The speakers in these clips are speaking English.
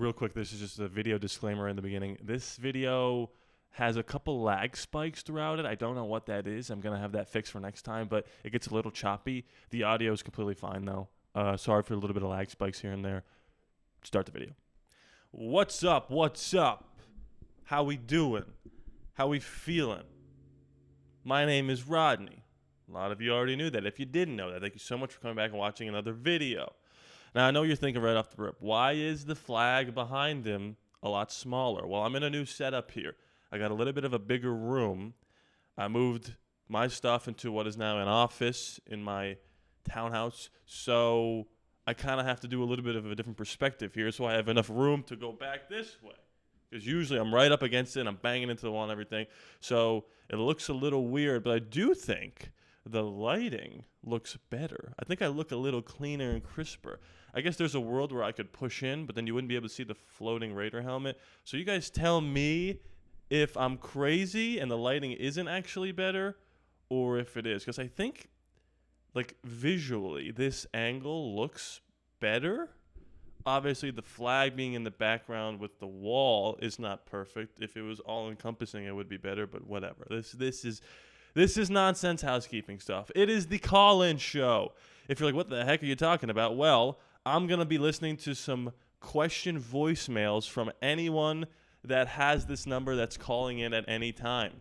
real quick, this is just a video disclaimer in the beginning. This video has a couple lag spikes throughout it. I don't know what that is. I'm going to have that fixed for next time, but it gets a little choppy. The audio is completely fine, though. Sorry for a little bit of lag spikes here and there. Start the video. What's up? What's up? How we doing? How we feeling? My name is Rodney. A lot of you already knew that. If you didn't know that, thank you so much for coming back and watching another video. Now, I know you're thinking right off the rip, why is the flag behind him a lot smaller? Well, I'm in a new setup here. I got a little bit of a bigger room. I moved my stuff into what is now an office in my townhouse, so I kind of have to do a little bit of a different perspective here, so I have enough room to go back this way. Because usually I'm right up against it and I'm banging into the wall and everything. So it looks a little weird, but I do think the lighting looks better. I think I look a little cleaner and crisper. I guess there's a world where I could push in, but then you wouldn't be able to see the floating Raider helmet. So you guys tell me if I'm crazy and the lighting isn't actually better or if it is. Because I think, like, visually, this angle looks better. Obviously, the flag being in the background with the wall is not perfect. If it was all-encompassing, it would be better, but whatever. This is nonsense housekeeping stuff. It is the call-in show. If you're like, what the heck are you talking about? Well, I'm going to be listening to some question voicemails from anyone that has this number that's calling in at any time.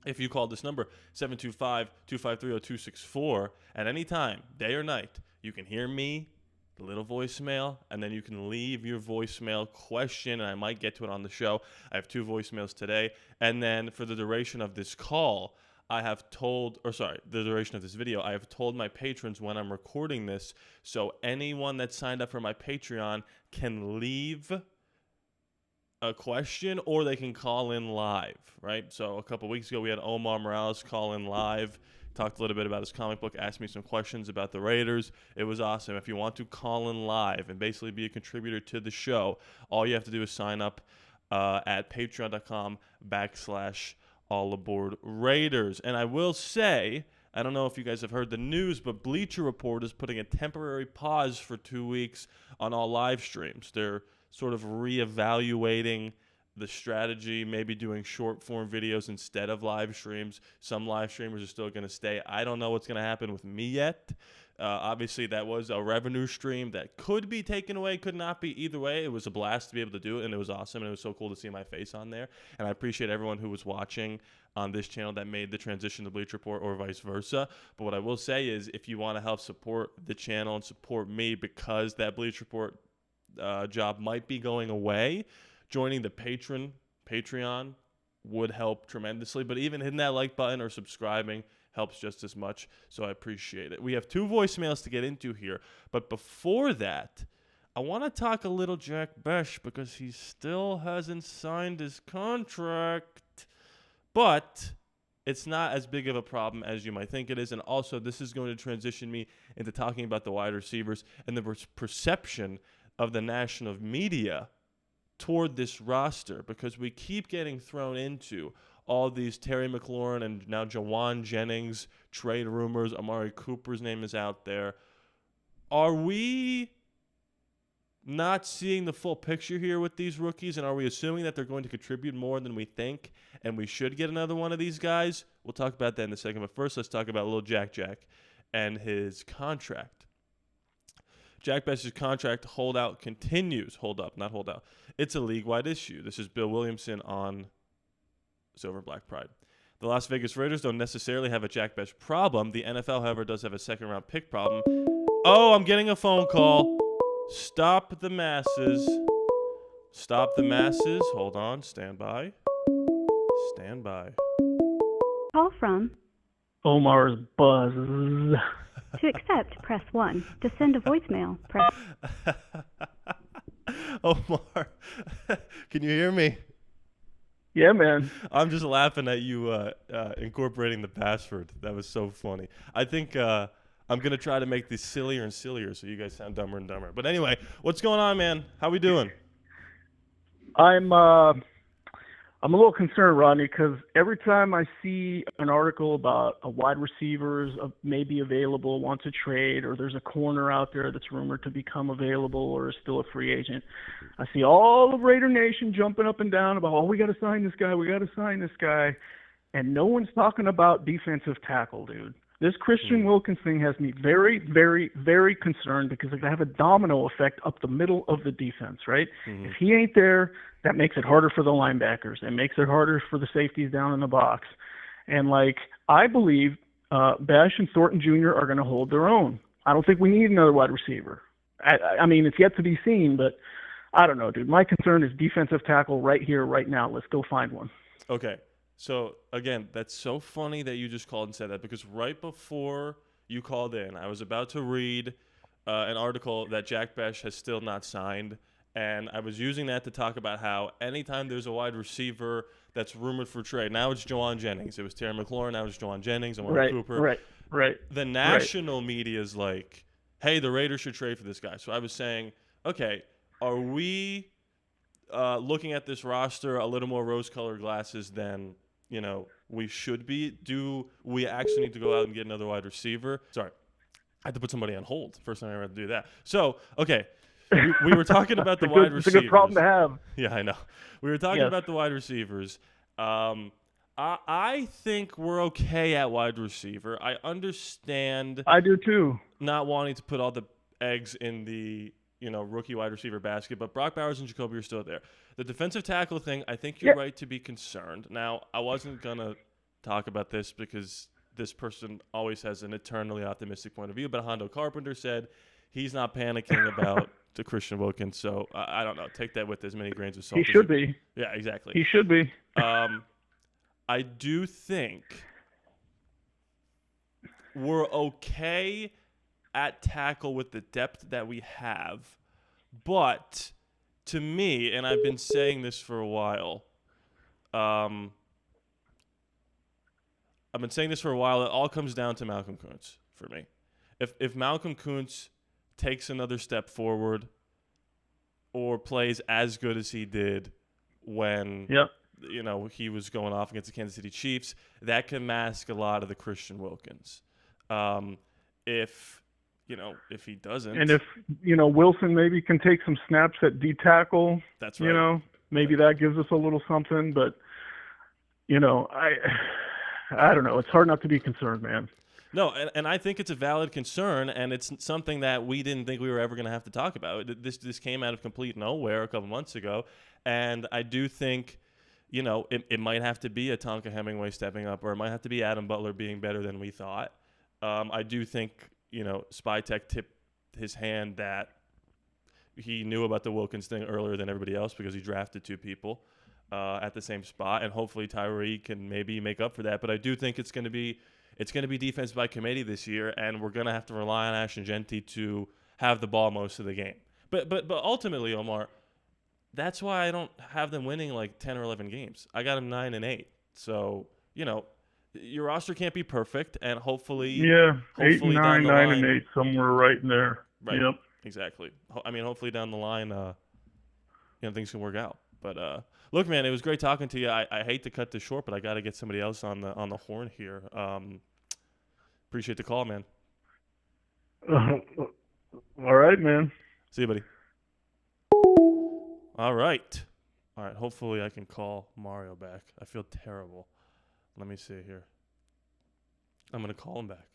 If you call this number, 725-253-0264, at any time, day or night, you can hear me, the little voicemail, and then you can leave your voicemail question, and I might get to it on the show. I have 2 voicemails today. And then for the duration of this call, the duration of this video, I have told my patrons when I'm recording this, so anyone that signed up for my Patreon can leave a question or they can call in live, right? So a couple weeks ago, we had Omar Morales call in live, talked a little bit about his comic book, asked me some questions about the Raiders. It was awesome. If you want to call in live and basically be a contributor to the show, all you have to do is sign up at patreon.com/ALLaBorde Raiders. And I will say, I don't know if you guys have heard the news, but Bleacher Report is putting a temporary pause for 2 weeks on all live streams. They're sort of reevaluating the strategy, maybe doing short-form videos instead of live streams. Some live streamers are still going to stay. I don't know what's going to happen with me yet. Obviously, that was a revenue stream that could be taken away, could not be. Either way, it was a blast to be able to do it, and it was awesome, and it was so cool to see my face on there. And I appreciate everyone who was watching on this channel that made the transition to Bleacher Report or vice versa. But what I will say is, if you want to help support the channel and support me because that Bleacher Report job might be going away, joining the Patreon would help tremendously. But even hitting that like button or subscribing helps just as much, so I appreciate it. We have 2 voicemails to get into here, but before that, I want to talk a little Jack Bech because he still hasn't signed his contract, but it's not as big of a problem as you might think it is. And also, this is going to transition me into talking about the wide receivers and the perception of the national media toward this roster, because we keep getting thrown into all these Terry McLaurin and now Jawan Jennings trade rumors. Amari Cooper's name is out there. Are we not seeing the full picture here with these rookies, and are we assuming that they're going to contribute more than we think and we should get another one of these guys? We'll talk about that in a second, but first let's talk about little Jack and his contract. Jack Bech's contract holdout continues. Hold up, not holdout. It's a league-wide issue. This is Bill Williamson on Silver Black Pride. The Las Vegas Raiders don't necessarily have a Jack Bech problem. The NFL, however, does have a second-round pick problem. Oh, I'm getting a phone call. Stop the masses. Stop the masses. Hold on. Stand by. Stand by. Call from Omar's Buzz. To accept, press 1. To send a voicemail, press... Omar, can you hear me? Yeah, man. I'm just laughing at you incorporating the password. That was so funny. I think I'm going to try to make this sillier and sillier so you guys sound dumber and dumber. But anyway, what's going on, man? How we doing? I'm I'm a little concerned, Rodney, because every time I see an article about a wide receiver's maybe available, wants a trade, or there's a corner out there that's rumored to become available or is still a free agent, I see all of Raider Nation jumping up and down about, oh, we got to sign this guy, we got to sign this guy, and no one's talking about defensive tackle, dude. This Christian Wilkins thing has me very, very, very concerned because it can have a domino effect up the middle of the defense, right? If he ain't there, that makes it harder for the linebackers. It makes it harder for the safeties down in the box. And, I believe Bech and Thornton Jr. are going to hold their own. I don't think we need another wide receiver. I mean, it's yet to be seen, but I don't know, dude. My concern is defensive tackle right here, right now. Let's go find one. Okay. So, again, that's so funny that you just called and said that because right before you called in, I was about to read an article that Jack Bech has still not signed, and I was using that to talk about how anytime there's a wide receiver that's rumored for trade, now it's Jawan Jennings. It was Terry McLaurin, now it's Jawan Jennings and Warren Cooper. Right. The national media is like, hey, the Raiders should trade for this guy. So I was saying, okay, are we looking at this roster a little more rose-colored glasses than – we should be? Do we actually need to go out and get another wide receiver? Sorry, I had to put somebody on hold. First time I ever had to do that. So, okay, we were talking about the wide receivers. It's a good problem to have. Yeah, I know. We were talking about the wide receivers. I think we're okay at wide receiver. I understand. I do too. Not wanting to put all the eggs in the rookie wide receiver basket, but Brock Bowers and Jacoby are still there. The defensive tackle thing, I think you're right to be concerned. Now, I wasn't going to talk about this because this person always has an eternally optimistic point of view, but Hondo Carpenter said he's not panicking about the Christian Wilkins, so I don't know. Take that with as many grains of salt. He should be. Yeah, exactly. He should be. I do think we're okay at tackle with the depth that we have, but to me, and I've been saying this for a while, it all comes down to Malcolm Kuntz for me. If Malcolm Kuntz takes another step forward or plays as good as he did when he was going off against the Kansas City Chiefs, that can mask a lot of the Christian Wilkins. If he doesn't, and if Wilson maybe can take some snaps at D tackle, that's right. Maybe that gives us a little something. But I don't know. It's hard not to be concerned, man. No, and I think it's a valid concern, and it's something that we didn't think we were ever going to have to talk about. This came out of complete nowhere a couple months ago, and I do think, it might have to be a Tonka Hemingway stepping up, or it might have to be Adam Butler being better than we thought. I do think, Spytech tipped his hand that he knew about the Wilkins thing earlier than everybody else because he drafted two people at the same spot, and hopefully Tyree can maybe make up for that. But I do think it's going to be defense by committee this year, and we're going to have to rely on Ashton Genty to have the ball most of the game. But ultimately, Omar, that's why I don't have them winning like 10 or 11 games. I got them 9-8. So, your roster can't be perfect, and hopefully 8 and 9, 9 and 8, somewhere right in there. Right. Yep. Exactly. Hopefully down the line, things can work out. But look, man, it was great talking to you. I hate to cut this short, but I got to get somebody else on the horn here. Appreciate the call, man. All right, man. See you, buddy. All right. Hopefully I can call Mario back. I feel terrible. Let me see here. I'm going to call him back.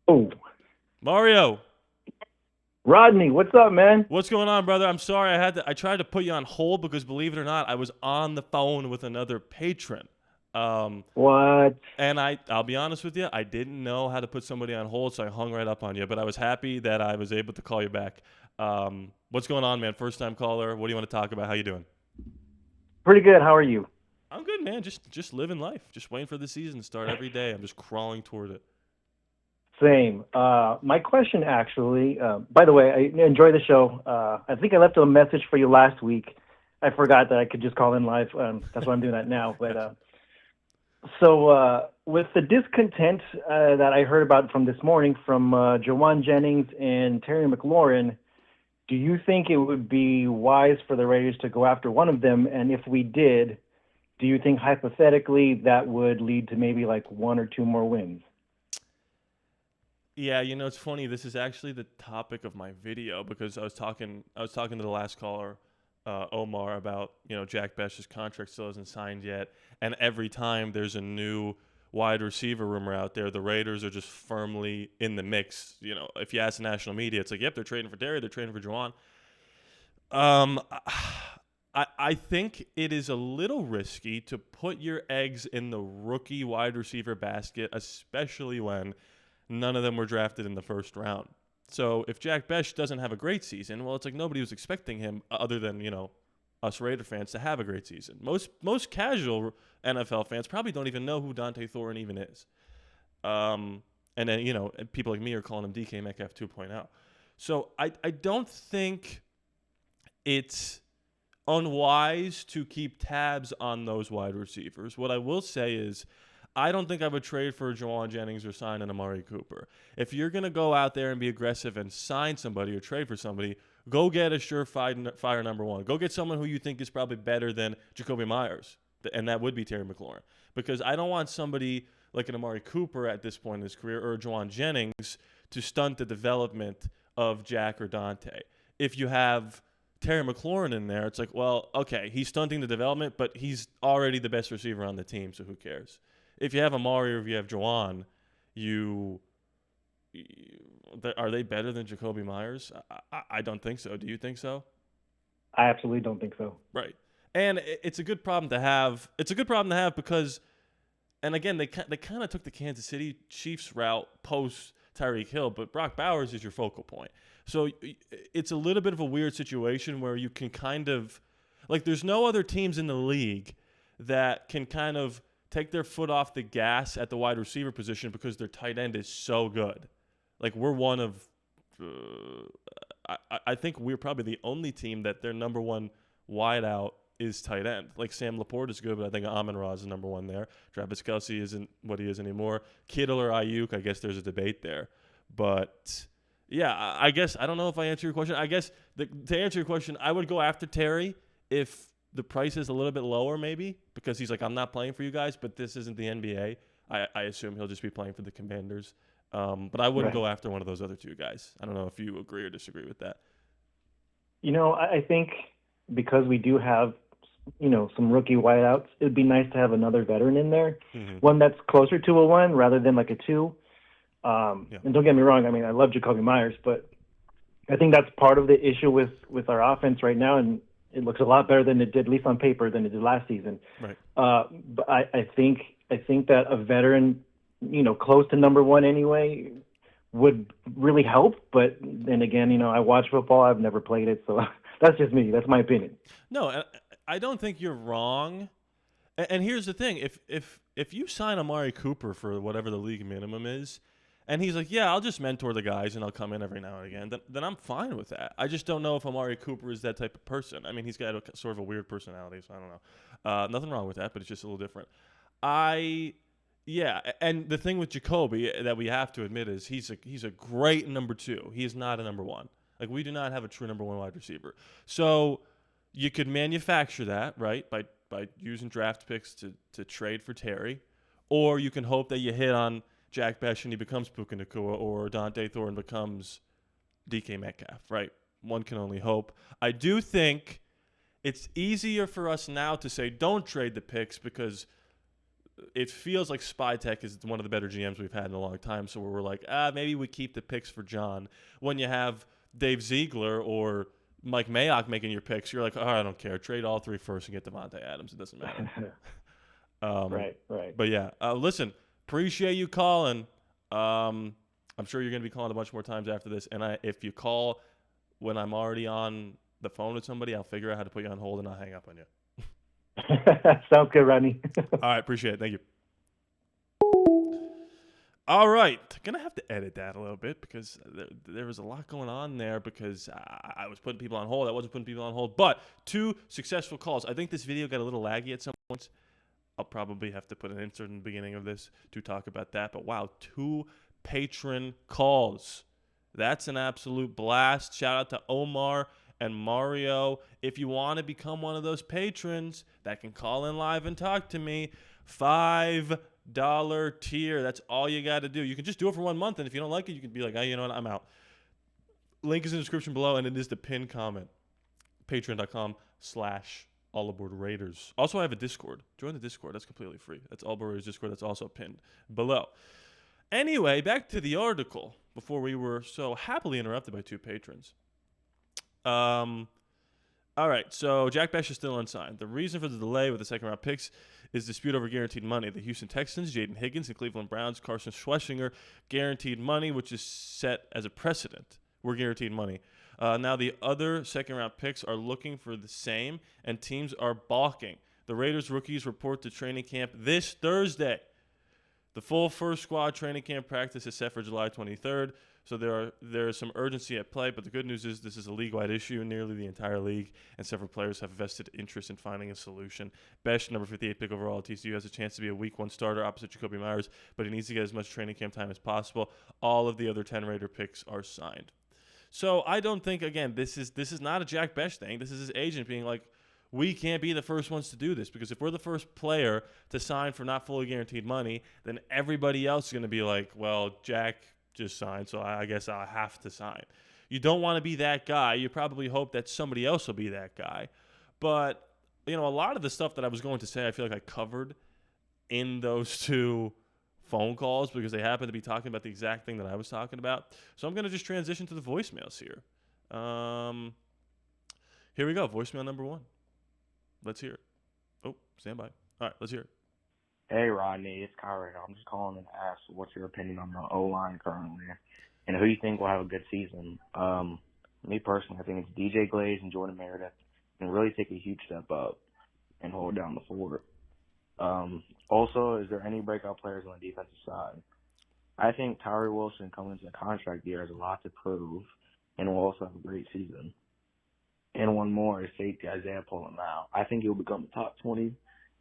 Oh. Mario. Rodney, what's up, man? What's going on, brother? I'm sorry. I tried to put you on hold because, believe it or not, I was on the phone with another patron. What? And I'll be honest with you, I didn't know how to put somebody on hold, so I hung right up on you. But I was happy that I was able to call you back. What's going on, man? First time caller. What do you want to talk about? How you doing? Pretty good. How are you? I'm good, man. Just living life. Just waiting for the season to start every day. I'm just crawling toward it. Same. My question, actually, by the way, I enjoy the show. I think I left a message for you last week. I forgot that I could just call in live. That's why I'm doing that now. But so with the discontent that I heard about from this morning from Jawan Jennings and Terry McLaurin, do you think it would be wise for the Raiders to go after one of them? And if we did, do you think hypothetically that would lead to maybe like one or two more wins? Yeah, it's funny. This is actually the topic of my video because I was talking to the last caller, Omar, about Jack Bech's contract still isn't signed yet, and every time there's a new wide receiver rumor out there, the Raiders are just firmly in the mix. If you ask the national media, it's like, yep, they're trading for Terry, they're trading for Juwan. I think it is a little risky to put your eggs in the rookie wide receiver basket, especially when none of them were drafted in the first round. So if Jack Bech doesn't have a great season, well, it's like nobody was expecting him other than, us Raider fans to have a great season. Most casual NFL fans probably don't even know who Dante Thorne even is. And then, people like me are calling him DK Metcalf 2.0. So I don't think it's unwise to keep tabs on those wide receivers. What I will say is I don't think I would trade for Jawan Jennings or sign an Amari Cooper. If you're going to go out there and be aggressive and sign somebody or trade for somebody, go get a surefire number one. Go get someone who you think is probably better than Jacoby Myers, and that would be Terry McLaurin. Because I don't want somebody like an Amari Cooper at this point in his career or Jawan Jennings to stunt the development of Jack or Dante. If you have Terry McLaurin in there, it's like, well, okay, he's stunting the development, but he's already the best receiver on the team, so who cares? If you have Amari or if you have Jawan, are they better than Jacoby Myers? I don't think so. Do you think so? I absolutely don't think so. Right. And it's a good problem to have. It's a good problem to have because, and again, they kind of took the Kansas City Chiefs route post Tyreek Hill, but Brock Bowers is your focal point. So it's a little bit of a weird situation where you can kind of, like, there's no other teams in the league that can kind of take their foot off the gas at the wide receiver position because their tight end is so good. Like, we're one of, I think we're probably the only team that their number one wideout is tight end. Like, Sam Laporte is good, but I think Amon-Ra is the number one there. Travis Kelce isn't what he is anymore. Kittle or Ayuk, I guess there's a debate there. But, yeah, I guess, I don't know if I answer your question. I guess, to answer your question, I would go after Terry if the price is a little bit lower maybe because he's like, I'm not playing for you guys, but this isn't the NBA. I assume he'll just be playing for the Commanders. But I wouldn't go after one of those other two guys. I don't know if you agree or disagree with that. I think because we do have, some rookie wideouts, it'd be nice to have another veteran in there, one that's closer to a one rather than like a two. And don't get me wrong, I mean, I love Jacoby Myers, but I think that's part of the issue with our offense right now, and it looks a lot better than it did, at least on paper, than it did last season. Right. But I think that a veteran, close to number one anyway, would really help. But then again, I watch football. I've never played it, so that's just me. That's my opinion. No, I don't think you're wrong. And here's the thing: if you sign Amari Cooper for whatever the league minimum is, and he's like, yeah, I'll just mentor the guys and I'll come in every now and again, then I'm fine with that. I just don't know if Amari Cooper is that type of person. I mean, he's got sort of a weird personality, so I don't know. Nothing wrong with that, but it's just a little different. Yeah, and the thing with Jacoby that we have to admit is he's a great number two. He is not a number one. Like, we do not have a true number one wide receiver. So you could manufacture that, right, by using draft picks to trade for Terry, or you can hope that you hit on Jack Bech and he becomes Puka Nacua, or Dante Thorne becomes DK Metcalf, right? One can only hope. I do think it's easier for us now to say don't trade the picks because it feels like Spytech is one of the better GMs we've had in a long time. So we're like, maybe we keep the picks for John. When you have Dave Ziegler or Mike Mayock making your picks, you're like, I don't care. Trade all three first and get Devontae Adams. It doesn't matter. Right. But yeah, listen, appreciate you calling. I'm sure you're going to be calling a bunch more times after this. And if you call when I'm already on the phone with somebody, I'll figure out how to put you on hold and I'll hang up on you. Sounds good, Rodney. All right, appreciate it. Thank you. All right, gonna have to edit that a little bit because there was a lot going on there because I was putting people on hold. I wasn't putting people on hold, but 2 successful calls. I think this video got a little laggy at some points. I'll probably have to put an insert in the beginning of this to talk about that. But wow, 2 patron calls. That's an absolute blast. Shout out to Omar and Mario. If you want to become one of those patrons that can call in live and talk to me, $5 tier. That's all you got to do. You can just do it for 1 month, and if you don't like it, you can be like, you know what, I'm out. Link is in the description below, and it is the pinned comment. Patreon.com/ALLaBorde Raiders. Also, I have a Discord. Join the Discord. That's completely free. That's ALLaBorde Raiders Discord. That's also pinned below. Anyway, back to the article before we were so happily interrupted by 2 patrons. All right, so Jack Bech is still unsigned. The reason for the delay with the second-round picks is dispute over guaranteed money. The Houston Texans, Jaden Higgins, and Cleveland Browns, Carson Schlesinger, guaranteed money, which is set as a precedent. We're guaranteed money. Now the other second-round picks are looking for the same, and teams are balking. The Raiders rookies report to training camp this Thursday. The full first squad training camp practice is set for July 23rd, so there is some urgency at play, but the good news is this is a league-wide issue in nearly the entire league, and several players have vested interest in finding a solution. Bech, number 58 pick overall at TCU, has a chance to be a week 1 starter opposite Jacoby Myers, but he needs to get as much training camp time as possible. All of the other 10 Raider picks are signed. So I don't think, again, this is not a Jack Bech thing. This is his agent being like, we can't be the first ones to do this, because if we're the first player to sign for not fully guaranteed money, then everybody else is going to be like, well, Jack just signed, so I guess I have to sign. You don't want to be that guy. You probably hope that somebody else will be that guy. But, a lot of the stuff that I was going to say, I feel like I covered in those 2 phone calls because they happen to be talking about the exact thing that I was talking about. So I'm going to just transition to the voicemails here. Here we go. Voicemail number 1. Let's hear it. Oh, stand by. All right, let's hear it. Hey, Rodney, it's Kyrie. I'm just calling in to ask what's your opinion on the O-line currently and who you think will have a good season. Me personally, I think it's DJ Glaze and Jordan Meredith can really take a huge step up and hold down the fort. Also, is there any breakout players on the defensive side? I think Tyree Wilson coming into the contract year has a lot to prove and will also have a great season. And one more is safety Isaiah Polamau. I think he'll become the top 20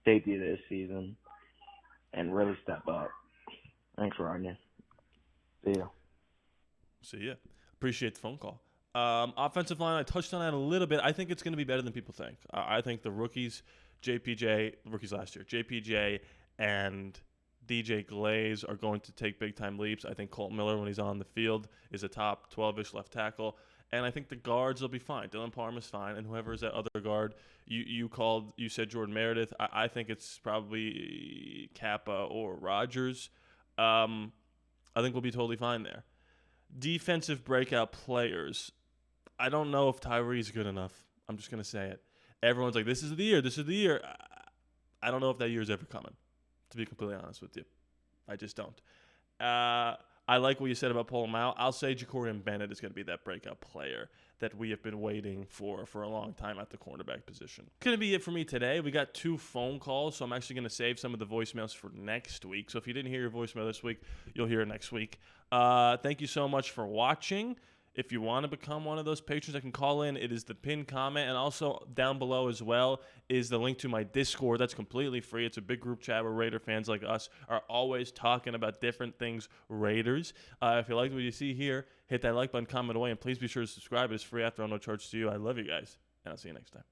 safety this season and really step up. Thanks, Rodney. See ya. See ya. Appreciate the phone call. Offensive line, I touched on that a little bit. I think it's going to be better than people think. I think the rookies, rookies last year, JPJ and DJ Glaze are going to take big-time leaps. I think Colt Miller, when he's on the field, is a top 12-ish left tackle. And I think the guards will be fine. Dylan Parma's fine, and whoever is that other guard, you said Jordan Meredith. I think it's probably Kappa or Rogers. I think we'll be totally fine there. Defensive breakout players. I don't know if Tyree's good enough. I'm just going to say it. Everyone's like, this is the year, this is the year. I don't know if that year is ever coming, to be completely honest with you. I just don't. I like what you said about Polamau. I'll say Jacorian Bennett is going to be that breakout player that we have been waiting for a long time at the cornerback position. Going to be it for me today. We got 2 phone calls, so I'm actually going to save some of the voicemails for next week. So if you didn't hear your voicemail this week, you'll hear it next week. Thank you so much for watching. If you want to become one of those patrons that can call in, it is the pinned comment. And also down below as well is the link to my Discord. That's completely free. It's a big group chat where Raider fans like us are always talking about different things Raiders. If you like what you see here, hit that like button, comment away, and please be sure to subscribe. It is free after all, no charge to you. I love you guys, and I'll see you next time.